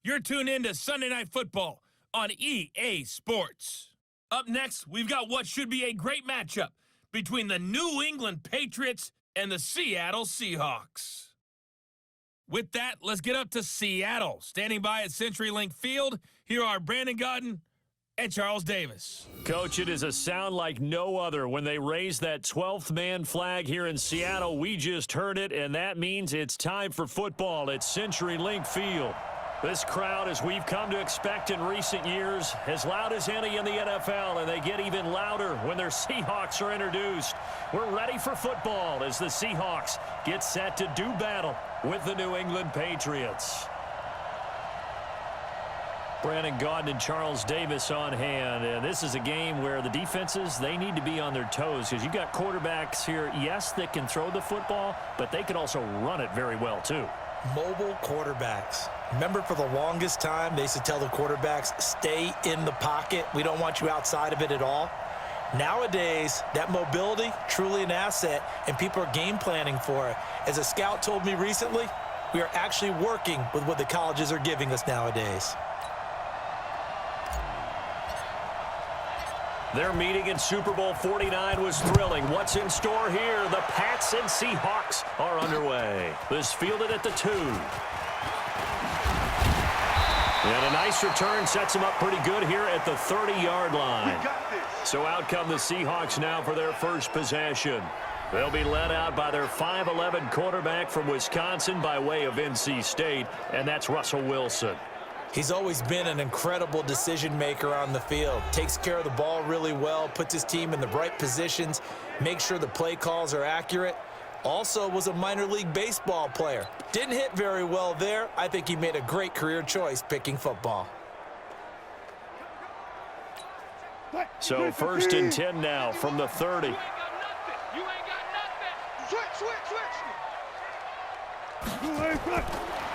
You're tuned in to Sunday Night Football on EA Sports. Up next, we've got what should be a great matchup between the New England Patriots and the Seattle Seahawks. With that, let's get up to Seattle. Standing by at CenturyLink Field, here are Brandon Godden and Charles Davis. Coach, it is a sound like no other when they raise that 12th man flag here in Seattle. We just heard it, and that means it's time for football at CenturyLink Field. This crowd, as we've come to expect in recent years, as loud as any in the NFL, and they get even louder when their Seahawks are introduced. We're ready for football as the Seahawks get set to do battle with the New England Patriots. Brandon Gaudin and Charles Davis on hand, and this is a game where the defenses, they need to be on their toes because you've got quarterbacks here, yes, that can throw the football, but they can also run it very well too. Mobile quarterbacks. Remember, for the longest time, they used to tell the quarterbacks, stay in the pocket. We don't want you outside of it at all. Nowadays, that mobility, truly an asset, and people are game planning for it. As a scout told me recently, we are actually working with what the colleges are giving us nowadays. Their meeting in Super Bowl 49 was thrilling. What's in store here? The Pats and Seahawks are underway. This fielded at the 2. And a nice return sets them up pretty good here at the 30-yard line. So out come the Seahawks now for their first possession. They'll be led out by their 5'11" quarterback from Wisconsin by way of NC State, and that's Russell Wilson. He's always been an incredible decision maker on the field. Takes care of the ball really well, puts his team in the right positions, makes sure the play calls are accurate. Also was a minor league baseball player. Didn't hit very well there. I think he made a great career choice picking football. So 1st and 10 now from the 30. You ain't got nothing. Switch.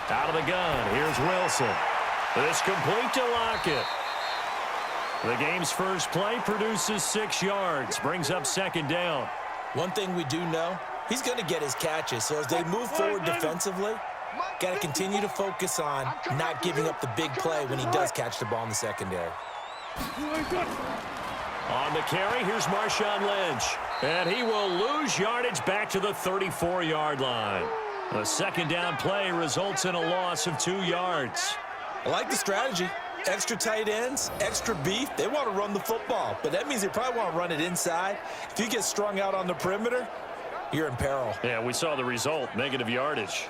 Out of the gun, here's Wilson. This complete to Lockett. The game's first play produces 6 yards, brings up 2nd down. One thing we do know, he's going to get his catches. So as they move forward defensively, got to continue to focus on not giving up the big play when he does catch the ball in the secondary. On the carry, here's Marshawn Lynch. And he will lose yardage back to the 34-yard line. A 2nd down play results in a loss of 2 yards. I like the strategy. Extra tight ends, extra beef. They want to run the football, but that means they probably want to run it inside. If you get strung out on the perimeter, you're in peril. Yeah, we saw the result, negative yardage.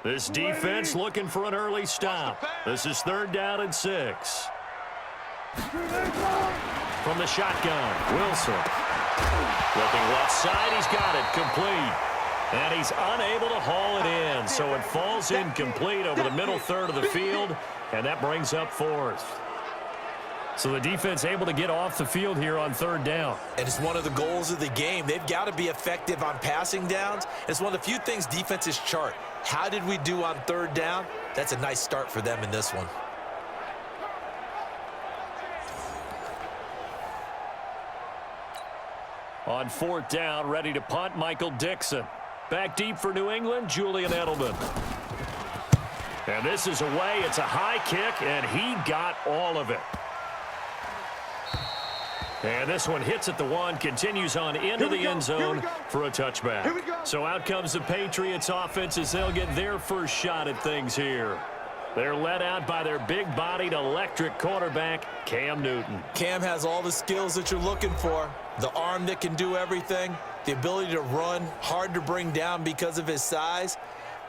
This defense looking for an early stop. This is 3rd down and 6. From the shotgun, Wilson. Looking left side, he's got it, complete. And he's unable to haul it in, so it falls incomplete over the middle third of the field, and that brings up 4th. So the defense able to get off the field here on 3rd down. And it's one of the goals of the game. They've got to be effective on passing downs. It's one of the few things defenses chart. How did we do on 3rd down? That's a nice start for them in this one. On 4th down, ready to punt, Michael Dixon. Back deep for New England, Julian Edelman. And this is away. It's a high kick, and he got all of it. And this one hits at the 1, continues on into the end zone for a touchback. So out comes the Patriots offense as they'll get their first shot at things here. They're led out by their big-bodied electric quarterback, Cam Newton. Cam has all the skills that you're looking for. The arm that can do everything, the ability to run, hard to bring down because of his size.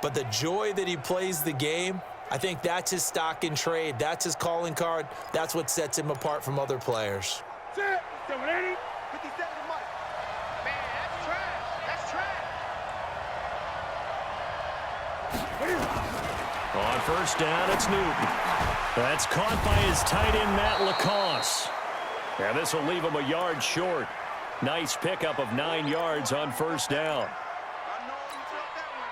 But the joy that he plays the game, I think that's his stock in trade. That's his calling card. That's what sets him apart from other players. Man, that's trash. That's trash. On 1st down, it's Newton. That's caught by his tight end, Matt LaCosse. And this will leave him a yard short. Nice pickup of 9 yards on 1st down.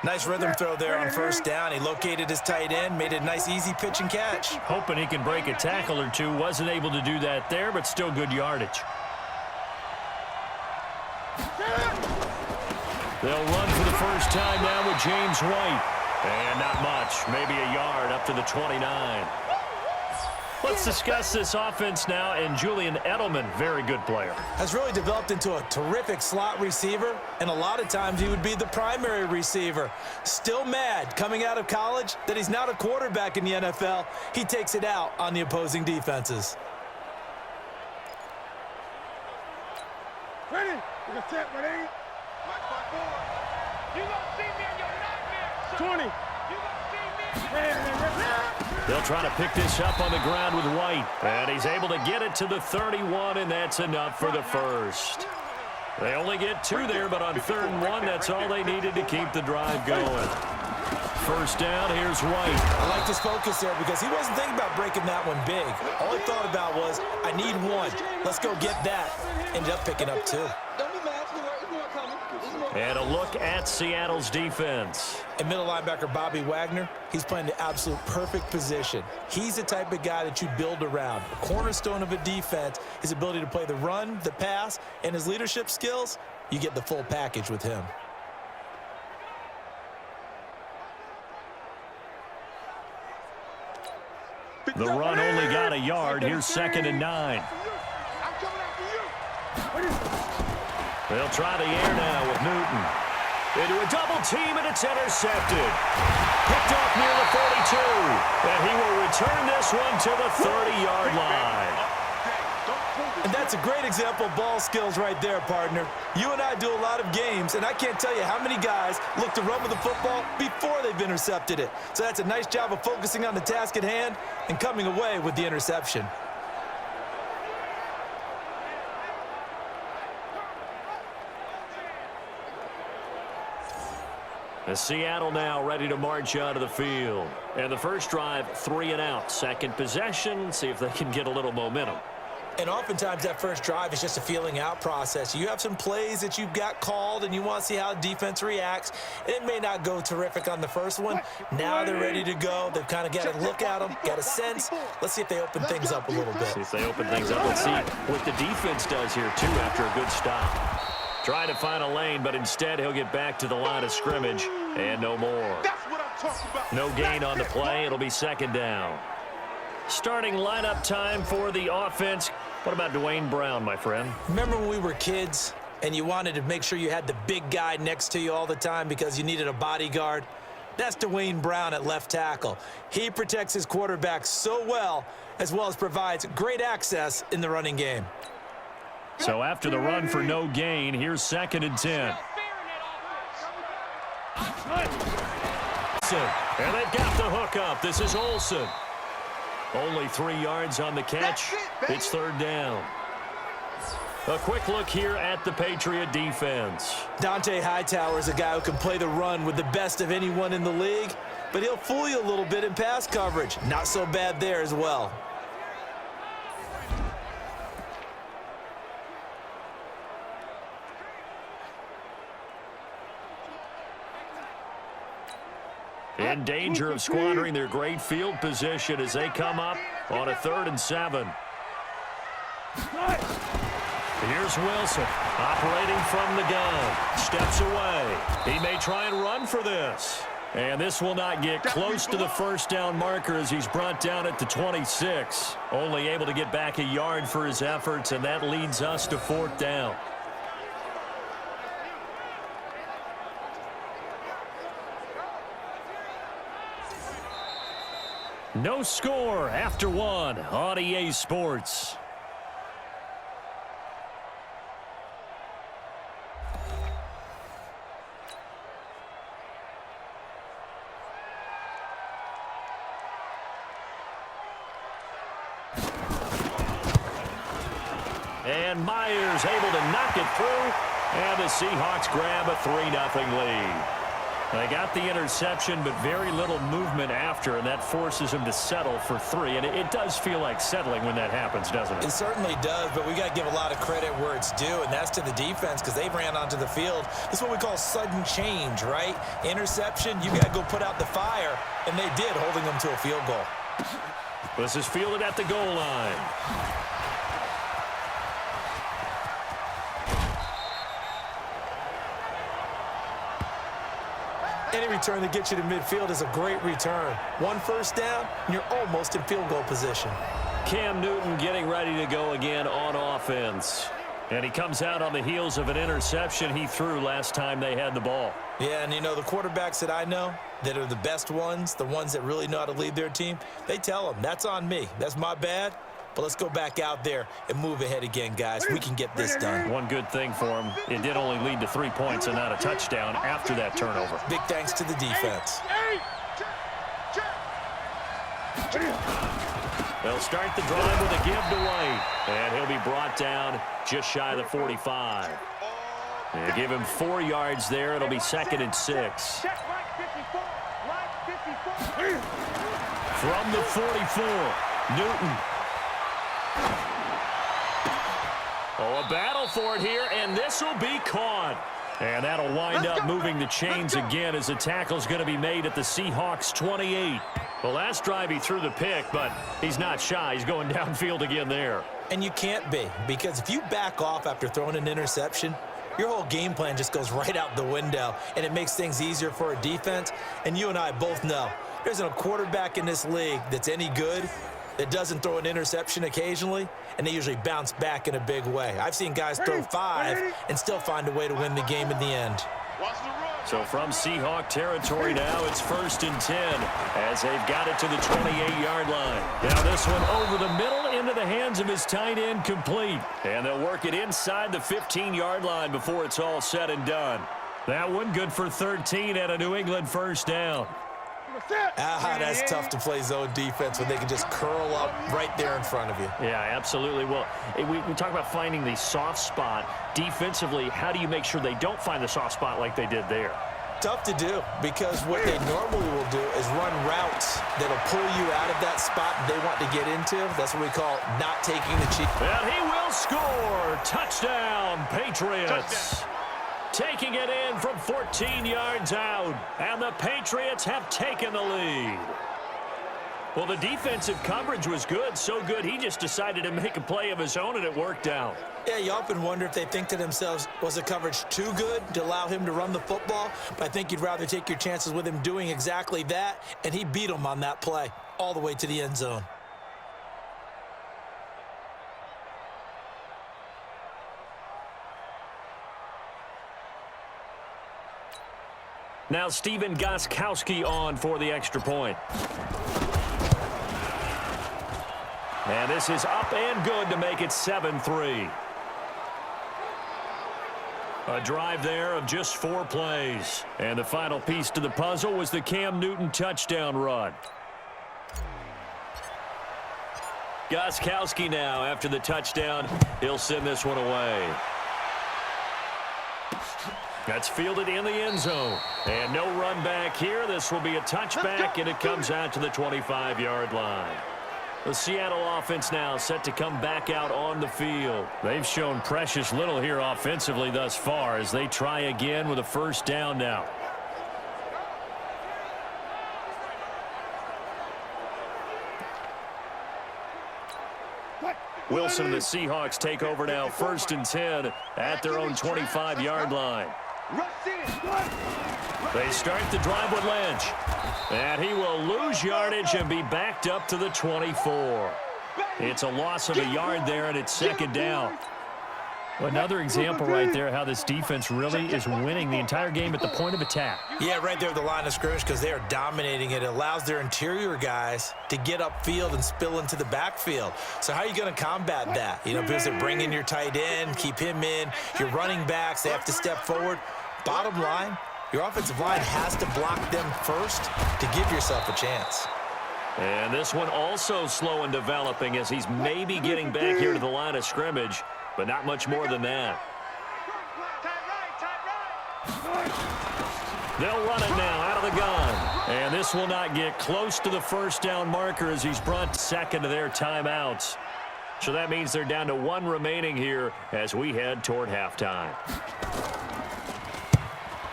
Nice rhythm throw there on first down. He located his tight end, made it a nice, easy pitch and catch. Hoping he can break a tackle or two. Wasn't able to do that there, but still good yardage. They'll run for the first time now with James White. And not much. Maybe a yard up to the 29. Let's discuss this offense now, and Julian Edelman, very good player. Has really developed into a terrific slot receiver, and a lot of times he would be the primary receiver. Still mad coming out of college that he's not a quarterback in the NFL. He takes it out on the opposing defenses. Ready? We're going to tap, ready? You going to see me in your nightmare, 20. You going to see me. They'll try to pick this up on the ground with White. And he's able to get it to the 31, and that's enough for the first. They only get 2 there, but on 3rd and 1, that's all they needed to keep the drive going. First down, here's White. I like his focus there because he wasn't thinking about breaking that one big. All he thought about was, I need 1. Let's go get that. Ended up picking up 2. And a look at Seattle's defense. And middle linebacker Bobby Wagner, he's playing the absolute perfect position. He's the type of guy that you build around. A cornerstone of a defense, his ability to play the run, the pass, and his leadership skills, you get the full package with him. The run only got a yard. Here's 2nd and 9. They'll try the air now with Newton. Into a double team, and it's intercepted. Picked off near the 42. And he will return this one to the 30-yard line. And that's a great example of ball skills right there, partner. You and I do a lot of games, and I can't tell you how many guys look to run with the football before they've intercepted it. So that's a nice job of focusing on the task at hand and coming away with the interception. As Seattle now ready to march out of the field. And the first drive, 3 and out. Second possession, see if they can get a little momentum. And oftentimes that first drive is just a feeling out process. You have some plays that you've got called and you want to see how the defense reacts. It may not go terrific on the first one. Now they're ready to go. They've kind of got to look at them, got a sense. Let's see if they open things up a little bit. See if they open things up. Let's see what the defense does here, too, after a good stop. Trying to find a lane, but instead he'll get back to the line of scrimmage and no more. That's what I'm talking about. No gain on the play. It'll be 2nd down. Starting lineup time for the offense. What about Dwayne Brown, my friend? Remember when we were kids and you wanted to make sure you had the big guy next to you all the time because you needed a bodyguard? That's Dwayne Brown at left tackle. He protects his quarterback so well as provides great access in the running game. So after the run for no gain, here's 2nd and 10. And they've got the hook up. This is Olsen. Only 3 yards on the catch. It's 3rd down. A quick look here at the Patriot defense. Dante Hightower is a guy who can play the run with the best of anyone in the league, but he'll fool you a little bit in pass coverage. Not so bad there as well. In danger of squandering their great field position as they come up on a 3rd and 7. Here's Wilson operating from the gun. Steps away. He may try and run for this. And this will not get close to the first down marker as he's brought down at the 26. Only able to get back a yard for his efforts, and that leads us to 4th down. No score after 1 on EA Sports. And Myers able to knock it through, and the Seahawks grab a 3-0 lead. They got the interception, but very little movement after, and that forces him to settle for 3. And it does feel like settling when that happens, doesn't it? It certainly does, but we got to give a lot of credit where it's due, and that's to the defense because they ran onto the field. This is what we call sudden change, right? Interception, you got to go put out the fire, and they did, holding them to a field goal. This is fielded at the goal line. Any return that gets you to midfield is a great return. 1 first down, and you're almost in field goal position. Cam Newton getting ready to go again on offense. And he comes out on the heels of an interception he threw last time they had the ball. Yeah, and you know, the quarterbacks that I know that are the best ones, the ones that really know how to lead their team, they tell them, that's on me. That's my bad. But let's go back out there and move ahead again, guys. We can get this done. One good thing for him, it did only lead to 3 points and not a touchdown after that turnover. Big thanks to the defense. They'll start the drive with a give to White. And he'll be brought down just shy of the 45. They give him 4 yards there. It'll be 2nd and 6. From the 44, Newton. Oh, a battle for it here, and this will be caught. And that'll wind up moving the chains again as the tackle's going to be made at the Seahawks 28. The last drive he threw the pick, but he's not shy. He's going downfield again there. And you can't be, because if you back off after throwing an interception, your whole game plan just goes right out the window, and it makes things easier for a defense. And you and I both know there isn't a quarterback in this league that's any good that doesn't throw an interception occasionally, and they usually bounce back in a big way. I've seen guys throw 5 and still find a way to win the game in the end. So from Seahawk territory now, it's 1st and 10 as they've got it to the 28-yard line. Now this one over the middle into the hands of his tight end, complete. And they'll work it inside the 15-yard line before it's all said and done. That one good for 13 and a New England first down. That's tough to play zone defense when they can just curl up right there in front of you. Yeah, absolutely. Well, we talk about finding the soft spot. Defensively, how do you make sure they don't find the soft spot like they did there? Tough to do, because what they normally will do is run routes that'll pull you out of that spot they want to get into. That's what we call not taking the cheap. And he will score. Touchdown, Patriots. Taking it in from 14 yards out, and the Patriots have taken the lead. Well, the defensive coverage was good, so good he just decided to make a play of his own, and it worked out. Yeah, you often wonder if they think to themselves, was the coverage too good to allow him to run the football? But I think you'd rather take your chances with him doing exactly that, and he beat him on that play all the way to the end zone. Now Stephen Gostkowski on for the extra point. And this is up and good to make it 7-3. A drive there of just 4 plays. And the final piece to the puzzle was the Cam Newton touchdown run. Gostkowski now, after the touchdown, he'll send this one away. That's fielded in the end zone. And no run back here. This will be a touchback, and it comes out to the 25-yard line. The Seattle offense now set to come back out on the field. They've shown precious little here offensively thus far as they try again with a first down now. Wilson and the Seahawks take over now, 1st and 10 at their own 25-yard line. They start the drive with Lynch. And he will lose yardage and be backed up to the 24. It's a loss of a yard there, and it's 2nd down. Another example right there how this defense really is winning the entire game at the point of attack. Yeah, right there at the line of scrimmage, because they are dominating it. It allows their interior guys to get upfield and spill into the backfield. So how are you going to combat that? You know, because they're bringing your tight end, keep him in. Your running backs, they have to step forward. Bottom line, your offensive line has to block them first to give yourself a chance. And this one also slow in developing as he's maybe getting back here to the line of scrimmage, but not much more than that. They'll run it now out of the gun. And this will not get close to the first down marker as he's brought second to their timeouts. So that means they're down to one remaining here as we head toward halftime.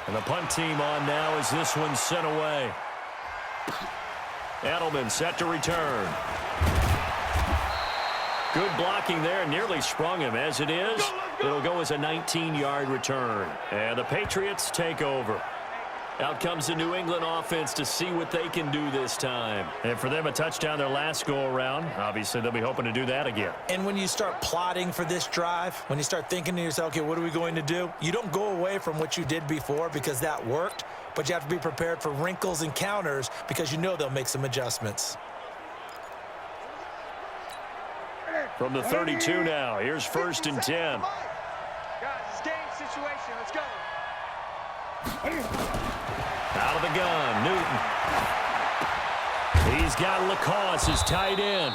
And the punt team on now as this one's sent away. Edelman set to return. Good blocking there, nearly sprung him. As it is, it'll go as a 19-yard return. And the Patriots take over. Out comes the New England offense to see what they can do this time. And for them, a touchdown their last go-around. Obviously, they'll be hoping to do that again. And when you start plotting for this drive, when you start thinking to yourself, okay, what are we going to do? You don't go away from what you did before because that worked, but you have to be prepared for wrinkles and counters because you know they'll make some adjustments. From the 32 now, here's 1st and 10. Guys, it's game situation. Let's go. Out of the gun, Newton. He's got Lacoste, his tight end.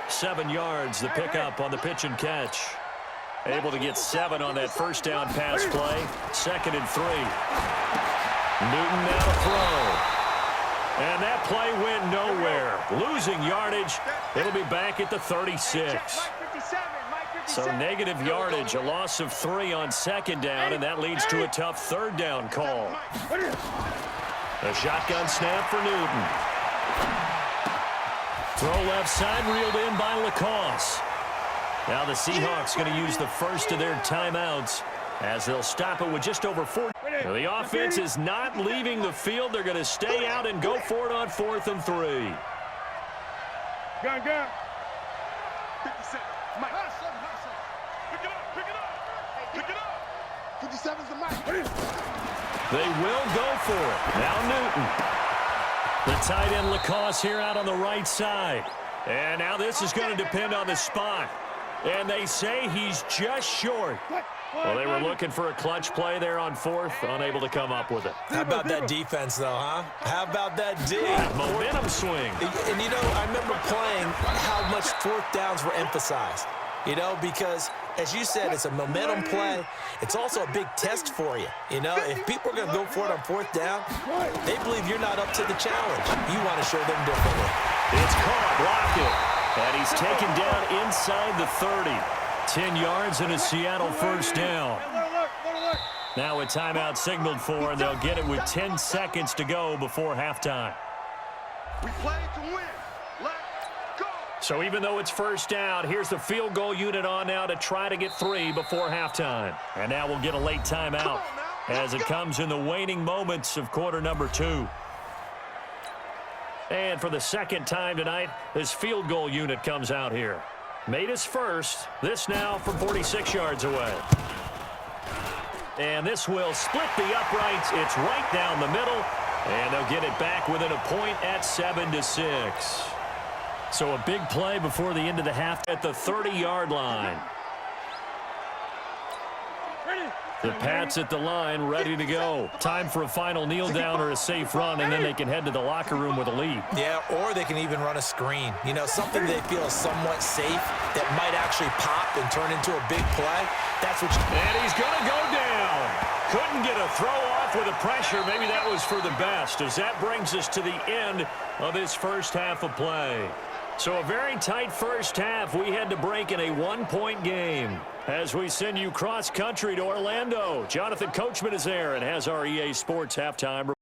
7 yards, the pickup on the pitch and catch. Able to get 7 on that first down pass play. 2nd and 3. Newton now to throw. And that play went nowhere. Losing yardage. It'll be back at the 36. So negative yardage, a loss of 3 on 2nd down, and that leads to a tough 3rd down call. A shotgun snap for Newton. Throw left side, reeled in by Lacoste. Now the Seahawks going to use the first of their timeouts as they'll stop it with just over 4. Now the offense is not leaving the field. They're going to stay out and go for it on 4th and 3. Gun. 57. Mike. Pick it up. 57's the Mike. They will go for it. Now Newton. The tight end Lacoste here out on the right side. And now this is going to depend on the spot. And they say he's just short. Well, they were looking for a clutch play there on 4th, unable to come up with it. How about that defense, though, huh? How about that D? Momentum swing. And, you know, I remember playing how much 4th downs were emphasized, you know, because, as you said, it's a momentum play. It's also a big test for you. You know, if people are going to go for it on 4th down, they believe you're not up to the challenge. You want to show them differently. It's caught, blocked it. And he's taken down inside the 30. 10 yards and a Seattle first down. Now a timeout signaled for, and they'll get it with 10 seconds to go before halftime. We play to win. Let's go. So even though it's first down, here's the field goal unit on now to try to get 3 before halftime. And now we'll get a late timeout as it comes in the waning moments of quarter number 2. And for the 2nd time tonight, this field goal unit comes out here. Made his first. This now from 46 yards away. And this will split the uprights. It's right down the middle. And they'll get it back within a point at 7-6. So a big play before the end of the half at the 30-yard line. The Pats at the line, ready to go. Time for a final kneel down or a safe run, and then they can head to the locker room with a lead. Yeah, or they can even run a screen. You know, something they feel is somewhat safe that might actually pop and turn into a big play. That's what you... And he's going to go down. Couldn't get a throw off with the pressure. Maybe that was for the best, as that brings us to the end of this first half of play. So a very tight first half. We had to break in a 1-point game. As we send you cross-country to Orlando, Jonathan Coachman is there and has our EA Sports halftime.